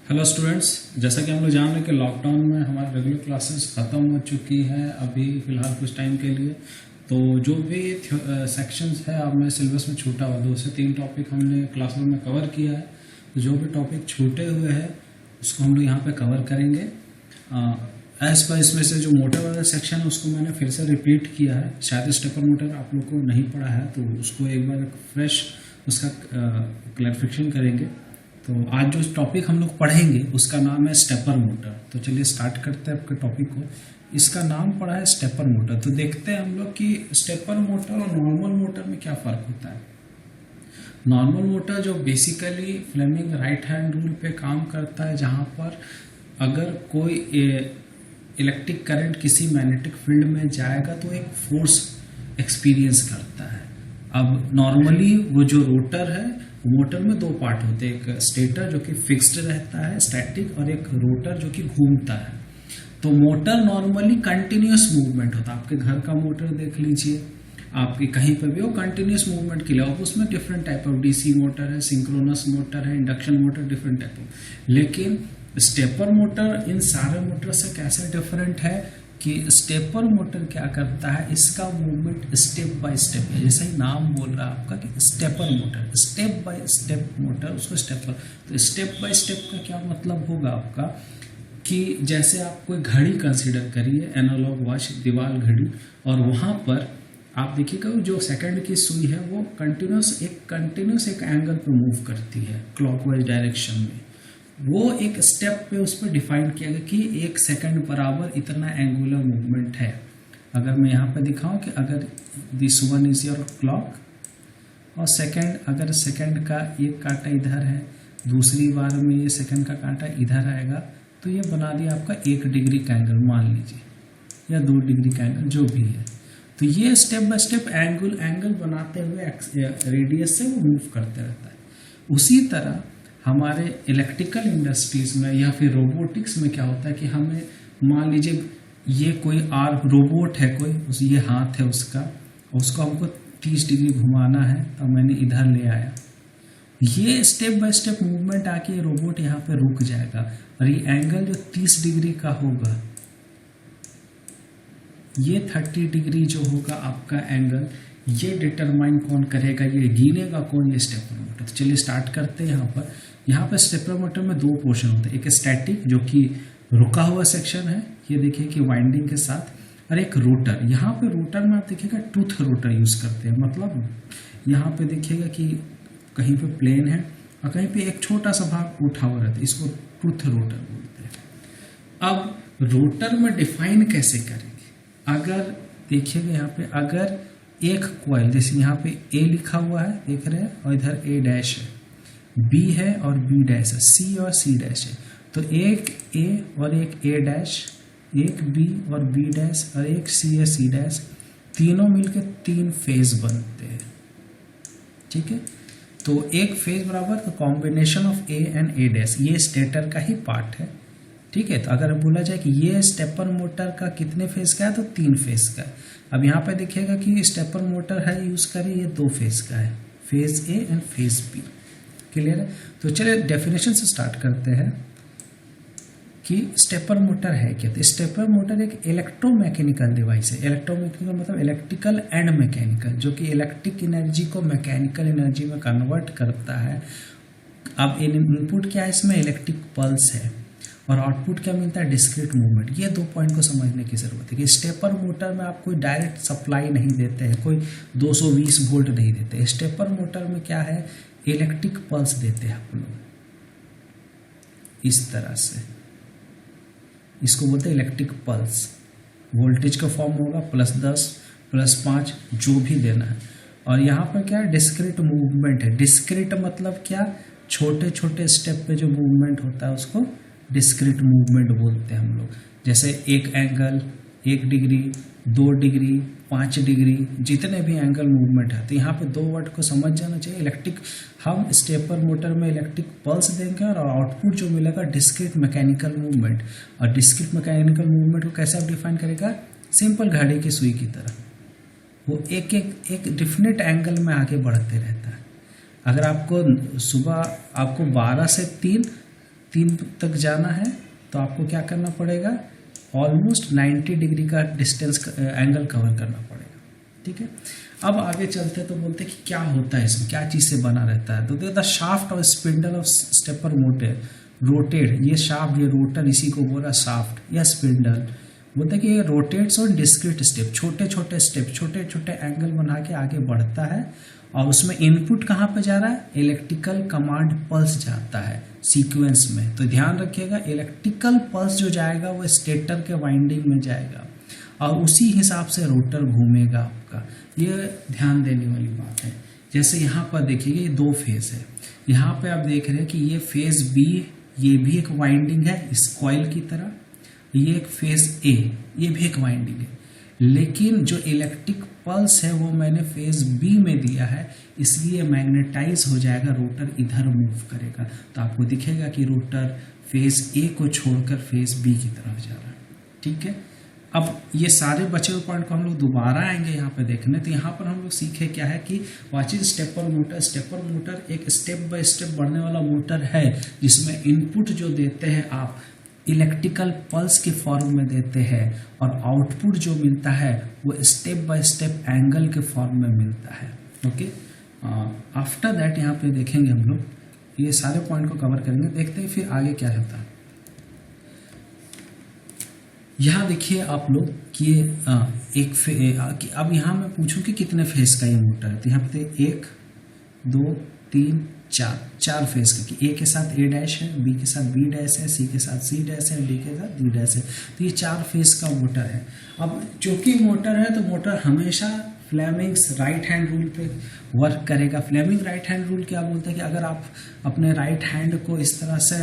Hello students, जैसा कि हम लोग जान रहे हैं कि लॉकडाउन में हमारी रेगुलर क्लासेस ख़त्म हो चुकी हैं अभी फ़िलहाल कुछ टाइम के लिए। तो जो भी सेक्शंस है अब मैं सिलेबस में छूटा हुआ 2 से 3 टॉपिक हमने क्लासरूम में कवर किया है। तो जो भी टॉपिक छूटे हुए हैं उसको हम लोग यहाँ पे कवर करेंगे। एज पर इसमें से जो मोटर वाला सेक्शन है उसको मैंने फिर से रिपीट किया है। शायद स्टेपर मोटर आप लोग को नहीं पढ़ा है तो उसको एक बार फ्रेश उसका क्लैरिफिकेशन करेंगे। तो आज जो टॉपिक हम लोग पढ़ेंगे उसका नाम है स्टेपर मोटर। तो चलिए स्टार्ट करते हैं आपके टॉपिक को। इसका नाम पड़ा है स्टेपर मोटर। तो देखते हैं हम लोग कि स्टेपर मोटर और नॉर्मल मोटर में क्या फ़र्क होता है। नॉर्मल मोटर जो basically Fleming right hand rule पे काम करता है, जहाँ पर अगर कोई इलेक्ट्रिक करंट किसी मैग्नेटिक फील्ड में जाएगा तो एक फोर्स एक्सपीरियंस करता है। अब नॉर्मली वो जो रोटर है, मोटर में 2 पार्ट होते हैं, एक स्टेटर जो कि फिक्स्ड रहता है स्टैटिक, और एक रोटर जो कि घूमता है। तो मोटर नॉर्मली कंटिन्यूअस मूवमेंट होता है। आपके घर का मोटर देख लीजिए, आपके कहीं पर भी हो कंटिन्यूअस मूवमेंट के लिए। अब उसमें different type of DC motor है, सिंक्रोनस मोटर है, induction motor, different type of. लेकिन स्टेपर मोटर इन सारे मोटर से कैसे डिफरेंट है कि स्टेपर मोटर क्या करता है, इसका मूवमेंट स्टेप बाय स्टेप है। जैसा ही नाम बोल रहा है आपका कि stepper motor, step by step motor, उसको स्टेपर। तो स्टेप बाय स्टेप का क्या मतलब होगा आपका कि जैसे आप कोई घड़ी कंसीडर करिए, एनालॉग वॉच, दीवार घड़ी, और वहाँ पर आप देखिएगा जो सेकंड की सुई है वो कंटिन्यूस एक एंगल पे मूव करती है क्लॉकवाइज डायरेक्शन में। वो एक स्टेप पे उस पर डिफाइन किया गया कि 1 सेकंड बराबर इतना एंगुलर मूवमेंट है। अगर मैं यहाँ पे दिखाऊं कि अगर this one is your clock, और सेकंड, अगर सेकंड का एक कांटा इधर है, दूसरी बार में ये सेकंड का कांटा इधर आएगा, तो ये बना दिया आपका 1 डिग्री का एंगल मान लीजिए, या 2 डिग्री का एंगल जो भी है। तो ये स्टेप बाय स्टेप एंगल बनाते हुए रेडियस से वो मूव करते रहता है। उसी तरह हमारे इलेक्ट्रिकल इंडस्ट्रीज में या फिर रोबोटिक्स में क्या होता है कि हमें मान लीजिए ये कोई रोबोट है, कोई ये हाथ है उसको हमको 30 डिग्री घुमाना है, तो मैंने इधर ले आया। ये स्टेप बाय स्टेप मूवमेंट आके ये रोबोट यहाँ पे रुक जाएगा, और ये एंगल जो 30 डिग्री का होगा, ये 30 डिग्री जो होगा आपका एंगल, ये डिटरमाइन कौन करेगा, ये गिनेगा कौन, ये स्टेपर मोटर। तो चलिए स्टार्ट करते हैं। यहाँ पर स्टेपर मोटर में 2 पोर्शन होते हैं, एक स्टैटिक जो कि रुका हुआ सेक्शन है, ये देखिए कि वाइंडिंग के साथ, और एक रोटर। यहाँ पे रोटर में आप देखिएगा टूथ रोटर यूज करते हैं। मतलब यहाँ पे देखिएगा कि कहीं पे प्लेन है और कहीं पे एक छोटा सा भाग उठा हुआ रहता है, इसको टूथ रोटर बोलते हैं। अब रोटर में डिफाइन कैसे करेंगे, अगर देखिएगा यहाँ पे अगर एक कॉइल, जैसे यहाँ पे ए लिखा हुआ है देख रहे हैं, और इधर ए डैश है, बी है और बी डैश है, सी और सी डैश है। तो एक ए और एक ए डैश, एक बी और बी डैश, और एक सी या सी डैश, तीनों मिलके 3 फेज बनते हैं। ठीक है, तो एक फेज बराबर combination of A and A dash, ये स्टेटर का ही पार्ट है। ठीक है, तो अगर बोला जाए कि ये स्टेपर मोटर का कितने फेज का है, तो 3 फेज का है। अब यहाँ पे देखिएगा कि स्टेपर मोटर है यूज करिए, ये 2 फेज का है, phase A and phase B. Clear है? तो चलिए डेफिनेशन से स्टार्ट करते हैं कि स्टेपर मोटर है क्या। तो स्टेपर मोटर एक इलेक्ट्रोमैकेनिकल डिवाइस है। इलेक्ट्रोमैकेनिकल मतलब इलेक्ट्रिकल एंड मैकेनिकल, जो कि इलेक्ट्रिक एनर्जी को मैकेनिकल एनर्जी में कन्वर्ट करता है। अब इनपुट क्या है इसमें, इलेक्ट्रिक पल्स है, और आउटपुट क्या मिलता है, डिस्क्रीट मूवमेंट। ये 2 पॉइंट को समझने की जरूरत है कि स्टेपर मोटर में आप कोई डायरेक्ट सप्लाई नहीं देते हैं, कोई 220 वोल्ट नहीं देते। स्टेपर मोटर में क्या है, इलेक्ट्रिक पल्स देते हैं आप लोग इस तरह से, इसको बोलते हैं इलेक्ट्रिक पल्स। वोल्टेज का फॉर्म होगा +10 +5 जो भी देना है। और यहाँ पर क्या है, डिस्क्रीट मूवमेंट है। डिस्क्रीट मतलब क्या, छोटे छोटे स्टेप पे जो मूवमेंट होता है उसको डिस्क्रीट मूवमेंट बोलते हैं हम लोग। जैसे एक एंगल 1 डिग्री, 2 डिग्री, 5 डिग्री, जितने भी एंगल मूवमेंट है। तो यहाँ पे 2 वर्ड को समझ जाना चाहिए। इलेक्ट्रिक, हम स्टेपर मोटर में इलेक्ट्रिक पल्स देंगे और आउटपुट जो मिलेगा डिस्क्रीट मैकेनिकल मूवमेंट। और डिस्क्रीट मैकेनिकल मूवमेंट को कैसे आप डिफाइन करेगा, सिंपल घड़ी की सुई की तरह, वो एक डिफिनेट एंगल में आगे बढ़ते रहता है। अगर आपको सुबह आपको 12 से 3 3 तक जाना है तो आपको क्या करना पड़ेगा, ऑलमोस्ट 90 डिग्री का डिस्टेंस एंगल कवर करना पड़ेगा। ठीक है, अब आगे चलते तो बोलते हैं कि क्या होता है इसमें, क्या चीज़ से बना रहता है। तो द शाफ्ट और spindle of stepper motor rotate, ये शाफ्ट, ये रोटर, इसी को बोला शाफ्ट या स्पिंडल। बोलते हैं कि ये रोटेट्स और डिस्क्रीट स्टेप, छोटे छोटे स्टेप, छोटे छोटे एंगल बना के आगे बढ़ता है। और उसमें इनपुट कहाँ पे जा रहा है, इलेक्ट्रिकल कमांड पल्स जाता है सीक्वेंस में। तो ध्यान रखिएगा, इलेक्ट्रिकल पल्स जो जाएगा वो स्टेटर के वाइंडिंग में जाएगा और उसी हिसाब से रोटर घूमेगा आपका। ये ध्यान देने वाली बात है। जैसे यहाँ पर देखिए, ये 2 फेज है। यहाँ पे आप देख रहे हैं कि ये फेज बी, ये भी एक वाइंडिंग है इस कॉइल की तरह, ये एक फेज ए, ये भी एक वाइंडिंग है। लेकिन जो इलेक्ट्रिक पल्स है वो मैंने फेज बी में दिया है, इसलिए मैग्नेटाइज हो जाएगा, रोटर इधर मूव करेगा। तो आपको दिखेगा कि रोटर फेज ए को छोड़कर फेज बी की तरफ जा रहा है। ठीक है, अब ये सारे बचे हुए पॉइंट को हम लोग दोबारा आएंगे यहाँ पे देखने। तो यहाँ पर हम लोग सीखे क्या है कि what is stepper motor. Stepper motor एक स्टेप बाय स्टेप बढ़ने वाला मोटर है जिसमें इनपुट जो देते हैं आप इलेक्ट्रिकल पल्स के फॉर्म में देते हैं और आउटपुट जो मिलता है वो स्टेप बाय स्टेप एंगल के फॉर्म में मिलता है। ओके, आफ्टर दैट यहाँ पे देखेंगे हम लोग, ये सारे पॉइंट को कवर करेंगे, देखते हैं फिर आगे क्या रहता है। यहाँ देखिए आप लोग कि अब यहाँ मैं पूछूं कि कितने फेस का ये मोटर है। तो यहाँ पे 1 2 3 4 फेस का, कि ए के साथ ए डैश है, बी के साथ बी डैश है, सी के साथ सी डैश है, डी के साथ डी डैश है। तो ये 4 फेस का मोटर है। अब चूंकि मोटर है तो मोटर हमेशा फ्लेमिंग्स राइट हैंड रूल पे वर्क करेगा। फ्लेमिंग राइट हैंड रूल क्या बोलता है कि अगर आप अपने राइट हैंड को इस तरह से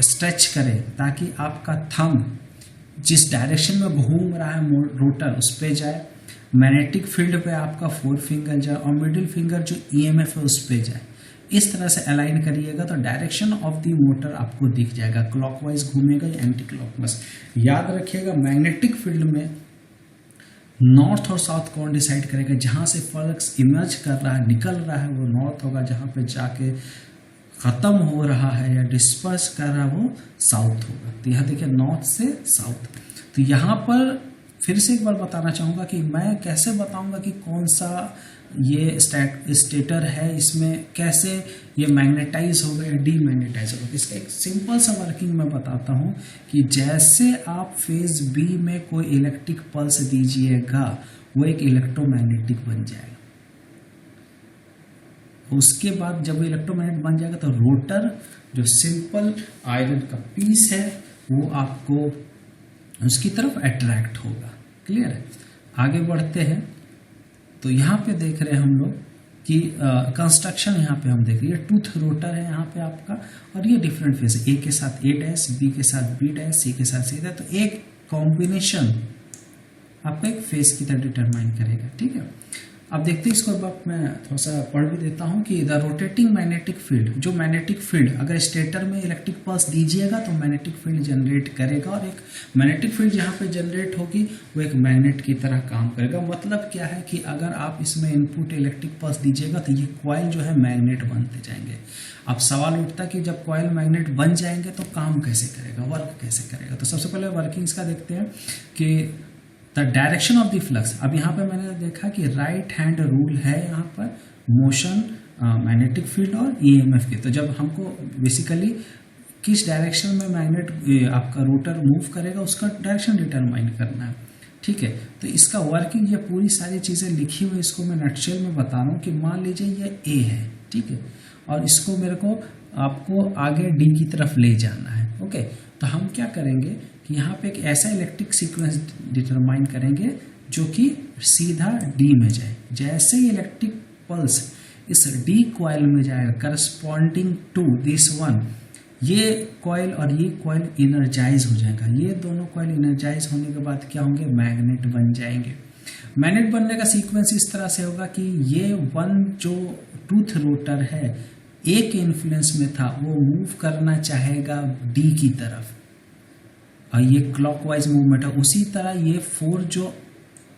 स्ट्रेच करें ताकि आपका थंब जिस डायरेक्शन में घूम रहा है रोटर उस पे जाए, मैग्नेटिक फील्ड पे आपका 4 फिंगर जाए और मिडिल फिंगर जो ईएमएफ है उस पे जाए, इस तरह से अलाइन करिएगा तो डायरेक्शन ऑफ द मोटर आपको दिख जाएगा, क्लॉकवाइज घूमेगा या एंटी क्लॉकवाइज। याद रखिएगा, मैग्नेटिक फील्ड में नॉर्थ और साउथ कौन डिसाइड करेगा, जहां से फ्लक्स इमर्ज कर रहा है, निकल रहा है, वो नॉर्थ होगा, जहां पे जाके खत्म हो रहा है या डिस्पर्स कर रहा है वो साउथ होगा। तो यहाँ देखिए नॉर्थ से साउथ। तो यहाँ पर फिर से एक बार बताना चाहूँगा कि मैं कैसे बताऊँगा कि कौन सा ये स्टेटर है, इसमें कैसे ये मैग्नेटाइज होगा या डीमैग्नेटाइज होगा। इसका एक सिंपल सा वर्किंग मैं बताता हूँ कि जैसे आप फेज बी में कोई इलेक्ट्रिक पल्स दीजिएगा वो एक इलेक्ट्रोमैग्नेटिक बन जाएगा। उसके बाद जब इलेक्ट्रोमैग्नेट बन जाएगा तो रोटर जो सिंपल आयरन का पीस है वो आपको उसकी तरफ अट्रैक्ट होगा। क्लियर है, आगे बढ़ते हैं। तो यहाँ पे देख रहे हैं हम लोग कि कंस्ट्रक्शन यहाँ पे हम देख रहे हैं, टूथ रोटर है यहाँ पे आपका और ये डिफरेंट फेस है, ए के साथ ए डैश, बी के साथ बी डैश, सी के साथ सी डैश। तो एक कॉम्बिनेशन आपका एक फेस की तरह डिटरमाइन करेगा। ठीक है, अब देखते हैं इसको। अब मैं थोड़ा सा पढ़ भी देता हूँ कि द रोटेटिंग मैग्नेटिक फील्ड, जो मैग्नेटिक फील्ड अगर स्टेटर में इलेक्ट्रिक पल्स दीजिएगा तो मैग्नेटिक फील्ड जनरेट करेगा और एक मैग्नेटिक फील्ड जहाँ पे जनरेट होगी वो एक मैग्नेट की तरह काम करेगा। मतलब क्या है कि अगर आप इसमें इनपुट इलेक्ट्रिक पल्स दीजिएगा तो ये कॉइल जो है मैग्नेट बनते जाएंगे। अब सवाल उठता है कि जब कॉइल मैग्नेट बन जाएंगे तो काम कैसे करेगा, वर्क कैसे करेगा। तो सबसे पहले वर्किंग्स का देखते हैं कि the direction of the flux. अब यहाँ पे मैंने देखा कि राइट हैंड रूल है यहाँ पर मोशन, मैग्नेटिक फील्ड और ईएमएफ के। तो जब हमको बेसिकली किस डायरेक्शन में मैग्नेट आपका रोटर मूव करेगा उसका डायरेक्शन डिटरमाइन करना है। ठीक है, तो इसका वर्किंग ये पूरी सारी चीज़ें लिखी हुई, इसको मैं नटशेल में बता रहा हूँ कि मान लीजिए ये ए है, ठीक है, और इसको मेरे को आपको आगे डी की तरफ ले जाना है। ओके, तो हम क्या करेंगे कि यहाँ पे एक ऐसा इलेक्ट्रिक सीक्वेंस डिटरमाइन करेंगे जो कि सीधा डी में जाए। जैसे ही इलेक्ट्रिक पल्स इस डी कॉइल में जाएगा करस्पॉन्डिंग टू दिस वन, ये कॉइल और ये कॉइल इनर्जाइज हो जाएगा। ये दोनों कॉइल इनर्जाइज होने के बाद क्या होंगे, मैग्नेट बन जाएंगे। मैग्नेट बनने का सीक्वेंस इस तरह से होगा कि ये वन जो टूथ रोटर है ए के इन्फ्लुएंस में था वो मूव करना चाहेगा डी की तरफ और ये क्लॉकवाइज मूवमेंट है। उसी तरह ये 4 जो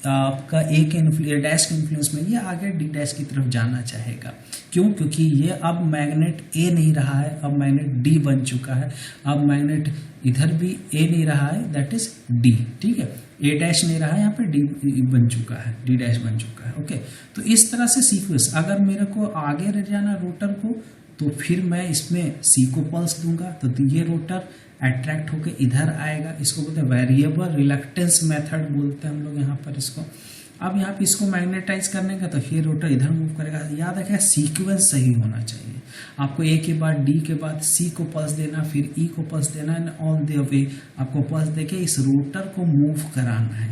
आपका ए के डैश के इन्फ्लुएंस में ये आगे डी डैश की तरफ जाना चाहेगा। क्यों? क्योंकि ये अब मैग्नेट ए नहीं रहा है, अब मैग्नेट डी बन चुका है। अब मैग्नेट इधर भी ए नहीं रहा है, दैट इज डी। ठीक है, ए डैश नहीं रहा है, यहाँ पे डी बन चुका है, डी डैश बन चुका है। ओके, तो इस तरह से सीक्वेंस, अगर मेरे को आगे ले जाना रोटर को, तो फिर मैं इसमें सी को पल्स दूंगा, तो ये रोटर अट्रैक्ट होकर इधर आएगा। इसको बोलते हैं वेरिएबल रिलक्टेंस मेथड बोलते हैं हम लोग यहाँ पर इसको। अब यहाँ पे इसको मैग्नेटाइज करने का, तो फिर रोटर इधर मूव करेगा। याद रखिए सीक्वेंस सही होना चाहिए। आपको ए के बाद डी के बाद सी को पल्स देना, फिर ई को पल्स देना, एंड ऑल द वे आपको पल्स देके इस रोटर को मूव कराना है।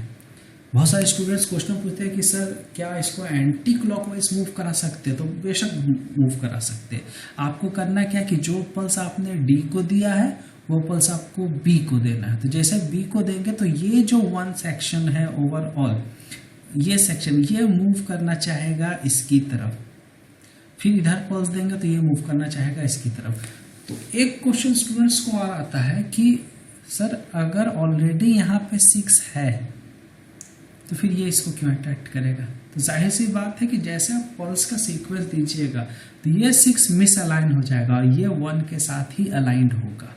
बहुत सारे स्टूडेंट्स क्वेश्चन पूछते हैं कि सर क्या इसको एंटी क्लॉकवाइज मूव करा सकते हैं? तो बेशक मूव करा सकते हैं। आपको करना क्या कि जो पल्स आपने डी को दिया है वो पल्स आपको बी को देना है। तो जैसे बी को देंगे तो ये जो वन सेक्शन है ओवरऑल, ये सेक्शन ये मूव करना चाहेगा इसकी तरफ, फिर इधर पल्स देंगे तो ये मूव करना चाहेगा इसकी तरफ। तो एक क्वेश्चन स्टूडेंट्स को और आता है कि सर अगर ऑलरेडी यहाँ पे 6 है तो फिर ये इसको क्यों अट्रैक्ट करेगा? तो जाहिर सी बात है कि जैसे आप पल्स का सीक्वेंस दीजिएगा तो ये 6 मिस अलाइन हो जाएगा और ये 1 के साथ ही अलाइंड होगा।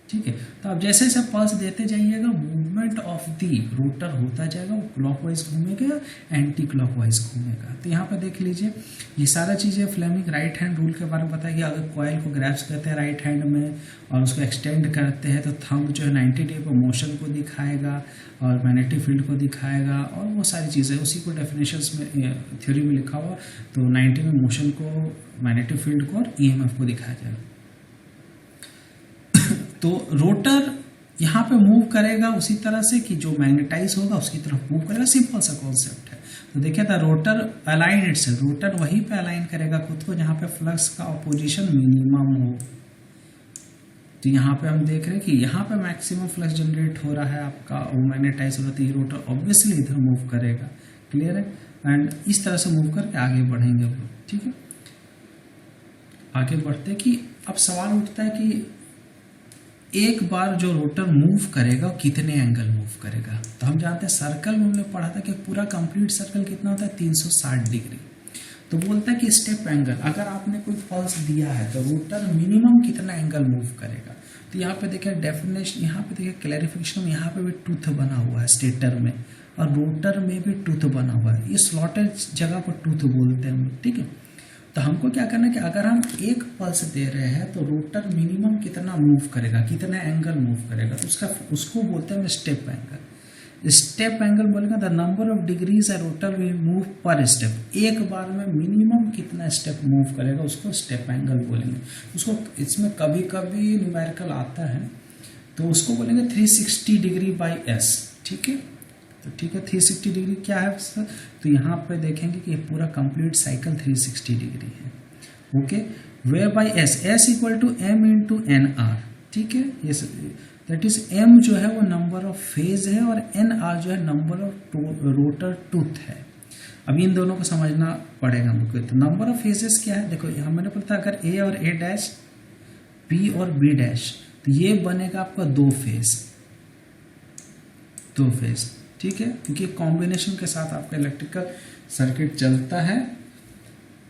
ठीक है, तो आप जैसे जैसे पल्स देते जाइएगा मूवमेंट ऑफ दी रोटर होता जाएगा, वो क्लॉकवाइज घूमेगा, एंटी क्लॉकवाइज घूमेगा। तो यहाँ पर देख लीजिए ये सारा चीज़ें फ्लेमिंग राइट हैंड रूल के बारे में बताइए। अगर कॉइल को ग्रैप्स करते हैं राइट हैंड में और उसको एक्सटेंड करते हैं तो थंब जो है 90 डिग्री पर मोशन को दिखाएगा और मैग्नेटिक फील्ड को दिखाएगा और वो सारी चीज़ें उसी को डेफिनेशंस में थ्योरी में लिखा हुआ। तो 90 में मोशन को, मैग्नेटिक फील्ड को और ईएमएफ को दिखाया जाएगा। तो रोटर यहाँ पे मूव करेगा उसी तरह से कि जो मैग्नेटाइज होगा उसकी तरफ मूव करेगा। सिंपल सा कॉन्सेप्ट है। तो देखिए था रोटर अलाइन इटसेल्फ, रोटर वहीं पे अलाइन करेगा खुद को जहाँ पे फ्लक्स का ऑपोजिशन मिनिमम हो। तो यहाँ पे हम देख रहे हैं कि यहाँ पे मैक्सिमम फ्लक्स जनरेट हो रहा है आपका, वो मैग्नेटाइज हो रहा है, रोटर ऑब्वियसली इधर मूव करेगा। क्लियर है? एंड इस तरह से मूव करके आगे बढ़ेंगे हम लोग। ठीक है, आगे बढ़ते कि अब सवाल उठता है कि एक बार जो रोटर मूव करेगा कितने एंगल मूव करेगा? तो हम जानते हैं सर्कल में हमने पढ़ा था कि पूरा कंप्लीट सर्कल कितना होता है 360 डिग्री। तो बोलता है कि स्टेप एंगल, अगर आपने कोई पल्स दिया है तो रोटर मिनिमम कितना एंगल मूव करेगा। तो यहाँ पे देखिए डेफिनेशन, यहाँ पे देखिए क्लैरिफिकेशन में यहाँ पे भी टूथ बना हुआ है स्टेटर में और रोटर में भी टूथ बना हुआ है। ये स्लॉटेड जगह पर टूथ बोलते हैं हम लोग। ठीक है, तो हमको क्या करना है कि अगर हम एक पल्स दे रहे हैं तो रोटर मिनिमम कितना मूव करेगा, कितना एंगल मूव करेगा, तो उसको बोलते हैं स्टेप एंगल। स्टेप एंगल बोलेगा the number of degrees A rotor will move पर स्टेप। एक बार में मिनिमम कितना स्टेप मूव करेगा उसको स्टेप एंगल बोलेंगे। उसको इसमें कभी कभी न्यूमेरिकल आता है तो उसको बोलेंगे 360 डिग्री बाई एस। ठीक है, तो ठीक है 360 डिग्री क्या है सर? तो यहाँ पे देखेंगे कि ये पूरा कंप्लीट साइकिल 360 डिग्री है। Okay, whereby S equal to M into N R. ठीक है, ये दैट इज एम जो है वो नंबर ऑफ फेज है और एन आर जो है नंबर ऑफ रोटर टूथ है। अब इन दोनों को समझना पड़ेगा हमको। तो नंबर ऑफ फेजेस क्या है? देखो यहाँ मैंने पता अगर ए और ए डैश, बी और बी डैश, तो ये बनेगा आपका दो फेज। ठीक है, क्योंकि कॉम्बिनेशन के साथ आपका इलेक्ट्रिकल सर्किट चलता है।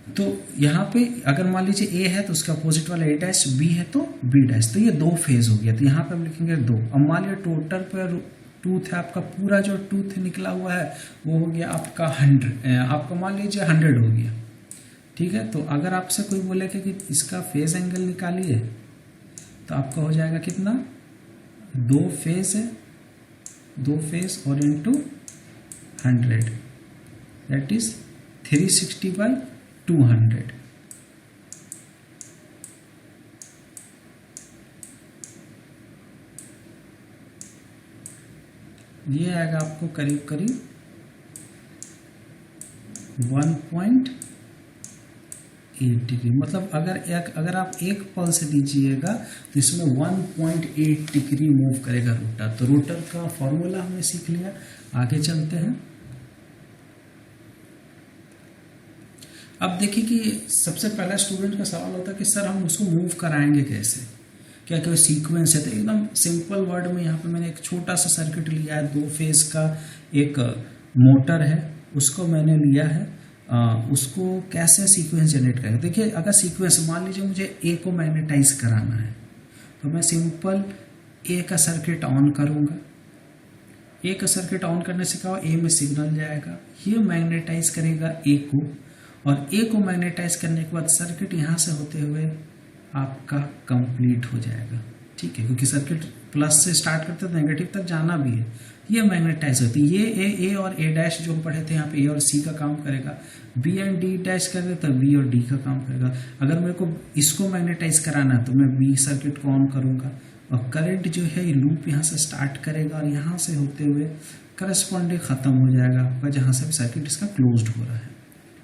तो यहाँ पे अगर मान लीजिए ए है तो उसका अपोजिट वाला ए डैश, बी है तो बी डैश, तो ये दो फेज हो गया। तो यहाँ पे हम लिखेंगे दो। अब मान लीजिए टोटल पर टूथ है आपका, पूरा जो टूथ निकला हुआ है वो हो गया आपका 100, आपका मान लीजिए 100 हो गया। ठीक है, तो अगर आपसे कोई बोले कि इसका फेज एंगल निकालिए तो आपका हो जाएगा कितना? दो फेज है, दो फेज और इंटू 100, दैट इज 360 बाई 200। ये आएगा आपको करीब करीब 1.8 डिग्री। मतलब अगर आप एक पल्स दीजिएगा तो इसमें 1.8 डिग्री मूव करेगा रोटर। तो रोटर का फॉर्मूला हमने सीख लिया, आगे चलते हैं। अब देखिए कि सबसे पहला स्टूडेंट का सवाल होता है कि सर हम उसको मूव कराएंगे कैसे, क्या कोई सीक्वेंस है? तो एकदम सिंपल वर्ड में यहाँ पे मैंने एक छोटा सा सर्किट लिया है, दो फेज का एक मोटर है उसको मैंने लिया है, उसको कैसे सीक्वेंस जनरेट करेंगे। देखिए अगर सीक्वेंस मान लीजिए मुझे ए को मैग्नेटाइज कराना है तो मैं सिंपल ए का सर्किट ऑन करूँगा। ए का सर्किट ऑन करने से क्या ए में सिग्नल जाएगा, ये मैग्नेटाइज करेगा ए को, और ए को मैग्नेटाइज करने के बाद सर्किट यहाँ से होते हुए आपका कंप्लीट हो जाएगा। ठीक है, क्योंकि सर्किट प्लस से स्टार्ट करते तो नेगेटिव तक जाना भी है, ये मैग्नेटाइज होती है। ये ए और ए डैश जो हम पढ़े थे यहाँ पे, ए और सी का काम करेगा, बी एंड डी डैश कर दे तो बी और डी का काम करेगा। अगर मेरे को इसको मैग्नेटाइज कराना है तो मैं बी सर्किट को ऑन करूँगा और करंट जो है ये लूप यहाँ से स्टार्ट करेगा और यहाँ से होते हुए करस्पॉन्डिंग खत्म हो जाएगा आपका, जहाँ से सर्किट इसका क्लोज्ड हो रहा है।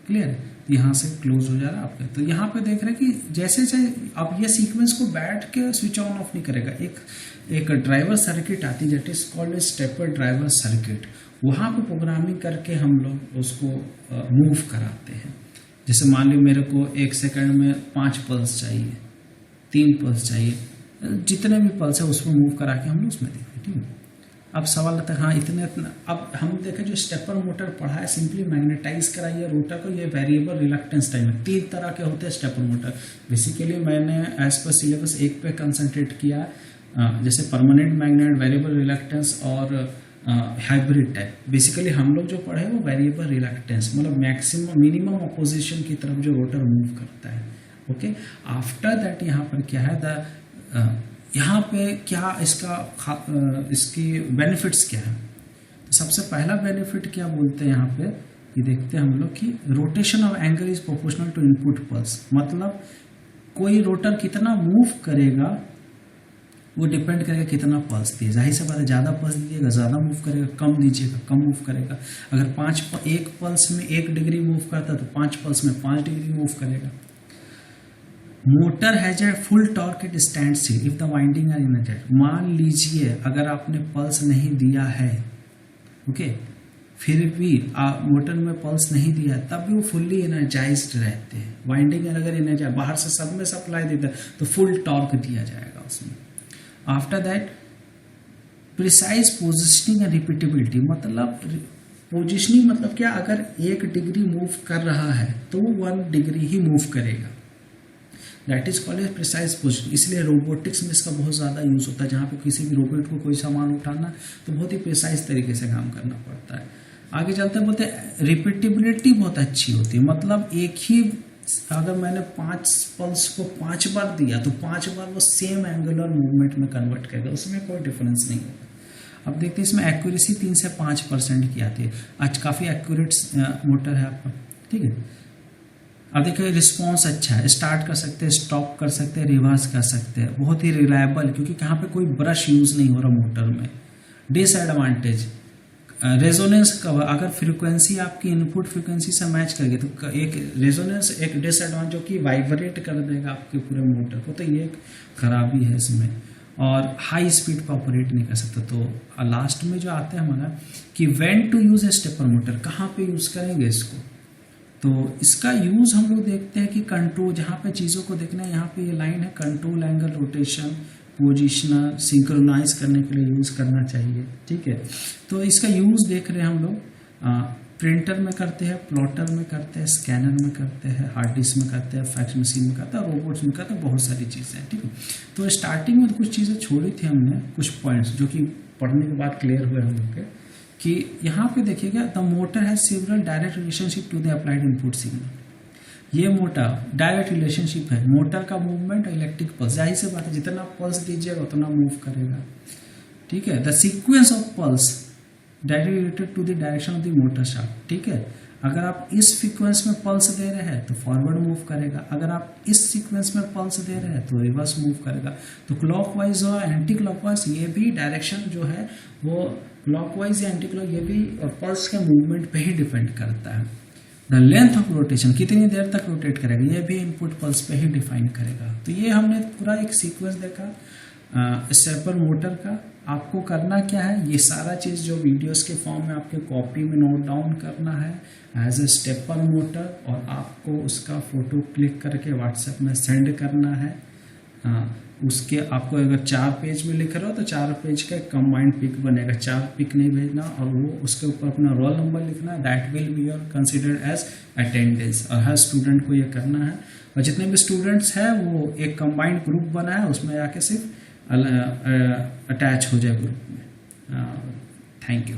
क्लियर है, यहाँ से क्लोज हो जा रहा है आपका। तो यहाँ पे देख रहे हैं कि जैसे जैसे अब ये सीक्वेंस को बैठ के स्विच ऑन ऑफ नहीं करेगा। एक ड्राइवर सर्किट आती है, that is called stepper driver circuit, वहाँ पे प्रोग्रामिंग करके हम लोग उसको मूव कराते हैं। जैसे मान ली मेरे को 1 सेकंड में 5 पल्स चाहिए, 3 पल्स चाहिए, जितने भी पल्स है उसमें मूव करा के हम लोग उसमें देखें। ठीक है, अब सवाल आता है हाँ इतने अब हम देखें जो स्टेपर मोटर पढ़ा है, सिंपली मैग्नेटाइज कराइए रोटर को, ये वेरिएबल रिलक्टेंस टाइम है। 3 तरह के होते हैं स्टेपर मोटर। बेसिकली मैंने एज पर सिलेबस एक पे कंसंट्रेट किया, जैसे परमानेंट मैग्नेट, वेरिएबल रिलक्टेंस और हाइब्रिड टाइप। बेसिकली हम लोग जो पढ़े वो वेरिएबल रिलक्टेंस, मतलब मैक्सिमम मिनिमम अपोजिशन की तरफ जो रोटर मूव करता है। ओके, आफ्टर दैट यहाँ पर क्या है, यहाँ पे क्या इसकी बेनिफिट्स क्या है। तो सबसे पहला बेनिफिट क्या बोलते हैं यहाँ पे, ये देखते हैं हम लोग कि rotation of angle is proportional to input pulse. मतलब कोई रोटर कितना मूव करेगा वो डिपेंड करेगा कितना पल्स दिए। जाहिर सी बात है, ज़्यादा पल्स दीजिएगा ज़्यादा मूव करेगा, कम दीजिएगा कम मूव करेगा। अगर 1 पल्स में 1 डिग्री मूव करता है तो 5 पल्स में 5 डिग्री मूव करेगा। Motor has a full torque it stand still if the winding are energised. मान लीजिए अगर आपने पल्स नहीं दिया है, ओके, फिर भी मोटर में पल्स नहीं दिया तब भी वो फुल्ली एनर्जाइज्ड रहते हैं। वाइंडिंग अगर एनर्जाइज बाहर से सब में सप्लाई देता है तो फुल टॉर्क दिया जाएगा उसमें। After that precise positioning and repeatability, मतलब पोजिशनिंग मतलब क्या, अगर 1 डिग्री मूव कर रहा है तो वो 1 डिग्री ही मूव करेगा, that is called precise position. इसलिए रोबोटिक्स में इसका बहुत ज़्यादा यूज़ होता है। जहाँ पे किसी भी रोबोट को कोई सामान उठाना तो बहुत ही प्रिसाइज तरीके से काम करना पड़ता है। आगे चलते बोलते हैं रिपीटेबिलिटी बहुत अच्छी होती है। मतलब एक ही अगर मैंने 5 पल्स को 5 बार दिया तो 5 बार वो सेम एंगुलर मूवमेंट में कन्वर्ट करेगा, उसमें कोई डिफरेंस नहीं होगा। अब देखते हैं इसमें एक्यूरेसी 3 से 5% की आती है। आज काफ़ी एक्यूरेट मोटर है आपका। ठीक है, अब देखिए रिस्पॉन्स अच्छा है, स्टार्ट कर सकते हैं, स्टॉप कर सकते हैं, रिवर्स कर सकते हैं, बहुत ही रिलायबल, क्योंकि यहाँ पे कोई ब्रश यूज़ नहीं हो रहा मोटर में। डिसएडवांटेज रेजोनेंस कवर, अगर फ्रीक्वेंसी आपकी इनपुट फ्रीक्वेंसी से मैच करेगी तो एक रेजोनेंस एक डिसएडवांटेज जो कि वाइब्रेट कर देगा आपके पूरे मोटर को, तो ये एक खराबी है इसमें। और हाई स्पीड पर ऑपरेट नहीं कर सकता। तो लास्ट में जो आता है हमारा कि when to use a stepper motor, कहाँ पे यूज़ करेंगे इसको। तो इसका यूज़ हम लोग देखते हैं कि कंट्रोल, जहाँ पे चीज़ों को देखना है, यहाँ पे ये लाइन है control angle, rotation, positioner, synchronise करने के लिए यूज़ करना चाहिए। ठीक है, तो इसका यूज़ देख रहे हैं हम लोग प्रिंटर में करते हैं, प्लॉटर में करते हैं, स्कैनर में करते हैं, हार्ड डिस्क में करते हैं, फैक्स मशीन में करते हैं, रोबोट्स में करते हैं, बहुत सारी चीज़ें हैं। ठीक है, तो स्टार्टिंग में कुछ चीज़ें छोड़ी थी हमने, कुछ पॉइंट्स जो कि पढ़ने के बाद क्लियर हुए हम लोग के, कि यहाँ पे देखिएगा the motor has several direct relationship to the applied input signal. ये मोटर डायरेक्ट रिलेशनशिप है, मोटर का मूवमेंट और इलेक्ट्रिक पल्स। जाहिर सी बात है, जितना पल्स दीजिएगा उतना मूव करेगा। ठीक है, the sequence of pulse directly related to the direction of the motor shaft. ठीक है, अगर आप इस सीक्वेंस में पल्स दे रहे हैं तो फॉरवर्ड मूव करेगा, अगर आप इस सीक्वेंस में पल्स दे रहे हैं तो रिवर्स मूव करेगा। तो क्लॉकवाइज और एंटी क्लॉकवाइज ये भी डायरेक्शन जो है वो क्लॉकवाइज या एंटी क्लॉक, ये भी पल्स के मूवमेंट पे ही डिपेंड करता है। द लेंथ ऑफ रोटेशन, कितनी देर तक रोटेट करेगा, ये भी इनपुट पल्स पे ही डिफाइन करेगा। तो ये हमने पूरा एक सीक्वेंस देखा स्टेपर मोटर का। आपको करना क्या है, ये सारा चीज़ जो वीडियोस के फॉर्म में आपके कॉपी में नोट डाउन करना है एज ए स्टेपर मोटर, और आपको उसका फोटो क्लिक करके व्हाट्सएप में सेंड करना है। हाँ, उसके आपको अगर 4 पेज में लिख रहे हो तो 4 पेज का कंबाइंड पिक बनेगा, 4 पिक नहीं भेजना, और वो उसके ऊपर अपना रोल नंबर लिखना, that will be your considered as attendance, और हर स्टूडेंट को ये करना है। और जितने भी स्टूडेंट्स हैं वो एक कंबाइंड ग्रुप बना है, उसमें आके सिर्फ अटैच हो जाए ग्रुप में। Thank you.